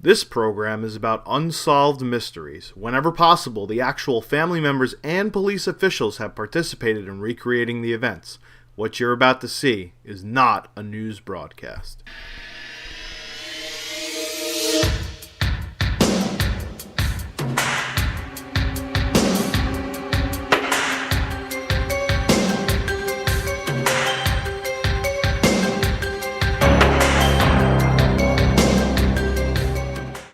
This program is about unsolved mysteries. Whenever possible, the actual family members and police officials have participated in recreating the events. What you're about to see is not a news broadcast.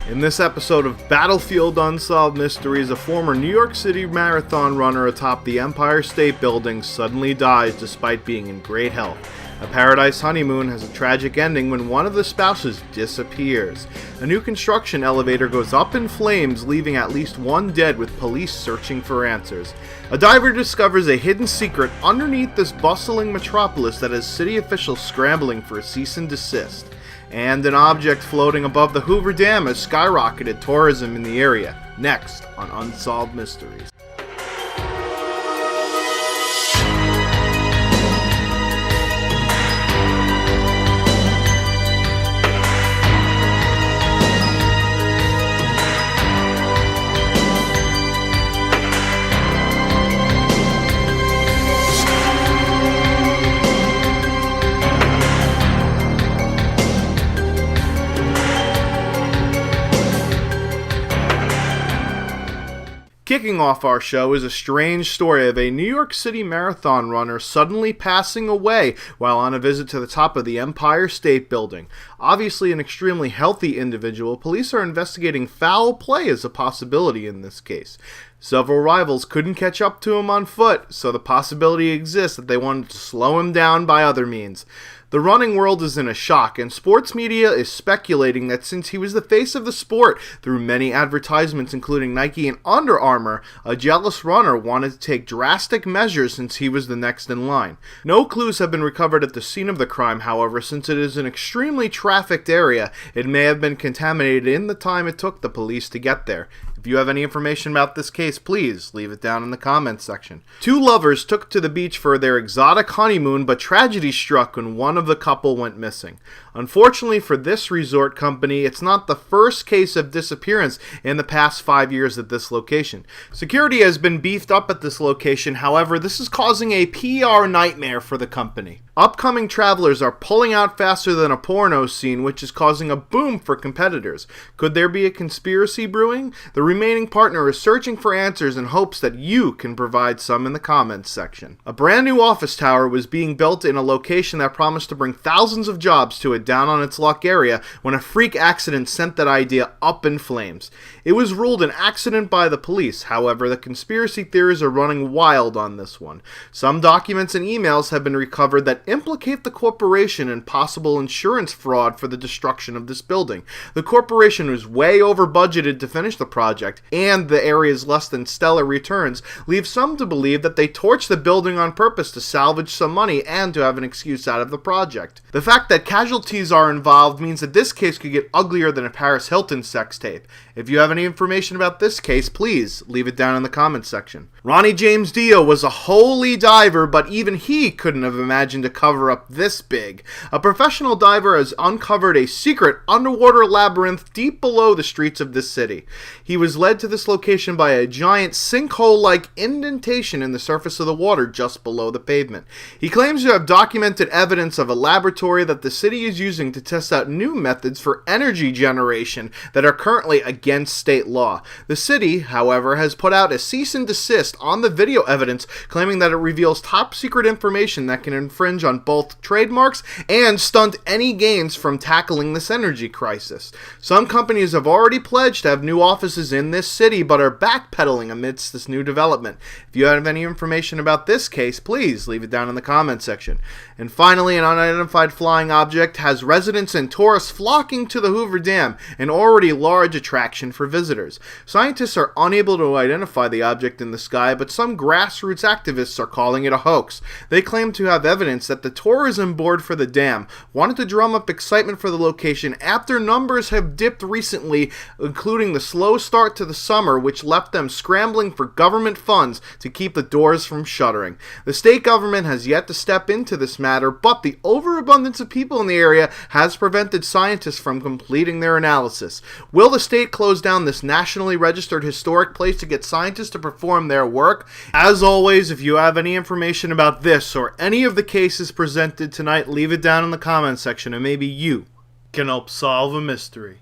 In this episode of Battlefield Unsolved Mysteries, a former New York City marathon runner atop the Empire State Building suddenly dies despite being in great health. A paradise honeymoon has a tragic ending when one of the spouses disappears. A new construction elevator goes up in flames, leaving at least one dead with police searching for answers. A diver discovers a hidden secret underneath this bustling metropolis that has city officials scrambling for a cease and desist. And an object floating above the Hoover Dam has skyrocketed tourism in the area. Next on Unsolved Mysteries. Kicking off our show is a strange story of a New York City marathon runner suddenly passing away while on a visit to the top of the Empire State Building. Obviously an extremely healthy individual, police are investigating foul play as a possibility in this case. Several rivals couldn't catch up to him on foot, so the possibility exists that they wanted to slow him down by other means. The running world is in a shock, and sports media is speculating that since he was the face of the sport through many advertisements including Nike and Under Armour, a jealous runner wanted to take drastic measures since he was the next in line. No clues have been recovered at the scene of the crime, however, since it is an extremely trafficked area. It may have been contaminated in the time it took the police to get there. If you have any information about this case, please leave it down in the comments section. Two lovers took to the beach for their exotic honeymoon, but tragedy struck when one of the couple went missing. Unfortunately for this resort company, it's not the first case of disappearance in the past 5 years at this location. Security has been beefed up at this location, however, this is causing a PR nightmare for the company. Upcoming travelers are pulling out faster than a porno scene, which is causing a boom for competitors. Could there be a conspiracy brewing? The remaining partner is searching for answers in hopes that you can provide some in the comments section. A brand new office tower was being built in a location that promised to bring thousands of jobs to a down on its luck area when a freak accident sent that idea up in flames. It was ruled an accident by the police, however, the conspiracy theories are running wild on this one. Some documents and emails have been recovered that implicate the corporation in possible insurance fraud for the destruction of this building. The corporation was way over budgeted to finish the project, and the area's less than stellar returns leave some to believe that they torched the building on purpose to salvage some money and to have an excuse out of the project. The fact that casualties are involved means that this case could get uglier than a Paris Hilton sex tape. If you have any information about this case, please leave it down in the comments section. Ronnie James Dio was a holy diver, but even he couldn't have imagined a cover-up this big. A professional diver has uncovered a secret underwater labyrinth deep below the streets of this city. He was led to this location by a giant sinkhole-like indentation in the surface of the water just below the pavement. He claims to have documented evidence of a laboratory that the city is using to test out new methods for energy generation that are currently against state law. The city, however, has put out a cease and desist on the video evidence, claiming that it reveals top secret information that can infringe on both trademarks and stunt any gains from tackling this energy crisis. Some companies have already pledged to have new offices in this city, but are backpedaling amidst this new development. If you have any information about this case, please leave it down in the comments section. And finally, an unidentified flying object has residents and tourists flocking to the Hoover Dam, an already large attraction for visitors. Scientists are unable to identify the object in the sky, but some grassroots activists are calling it a hoax. They claim to have evidence that that the tourism board for the dam wanted to drum up excitement for the location after numbers have dipped recently, including the slow start to the summer, which left them scrambling for government funds to keep the doors from shuttering. The state government has yet to step into this matter, but the overabundance of people in the area has prevented scientists from completing their analysis. Will the state close down this nationally registered historic place to get scientists to perform their work? As always, if you have any information about this or any of the cases presented tonight, leave it down in the comment section and maybe you can help solve a mystery.